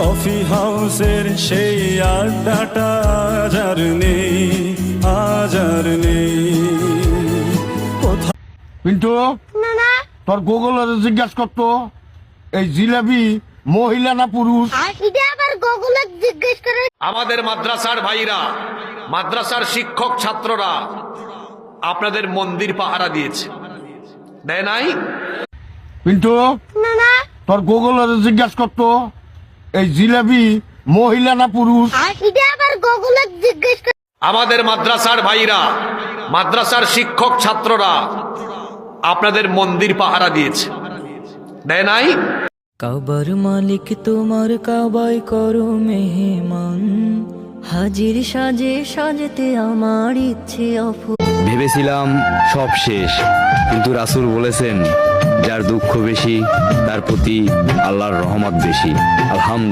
Coffee হাউসের সেই আড্ডাটা আজ আর নেই, আজ আর নেই। কিন্তু তোর গুগল জিজ্ঞাসা করতো এই জিলাপি মহিলা না পুরুষ? আমাদের মাদ্রাসার ভাইরা, মাদ্রাসার শিক্ষক ছাত্ররা আপনাদের মন্দির পাহারা দিয়েছে, দেয় নাই? কিন্তু তোর গুগল জিজ্ঞাসা করতো এই জিলাপি মহিলা না পুরুষ? আমাদের মাদ্রাসার ভাইরা, মাদ্রাসার শিক্ষক ছাত্ররা আপনাদের মন্দির পাহারা দিয়েছে, দেয় নাই? কাবার মালিক তোমার কাবায় করো মেহমান, হাজির সাজে সাজতে আমার ইচ্ছে ভেবেছিলাম সব শেষ, কিন্তু রাসূল বলেছেন যার দুঃখ বেশি তার প্রতি আল্লাহর রহমত বেশি। আলহামদুলিল্লাহ।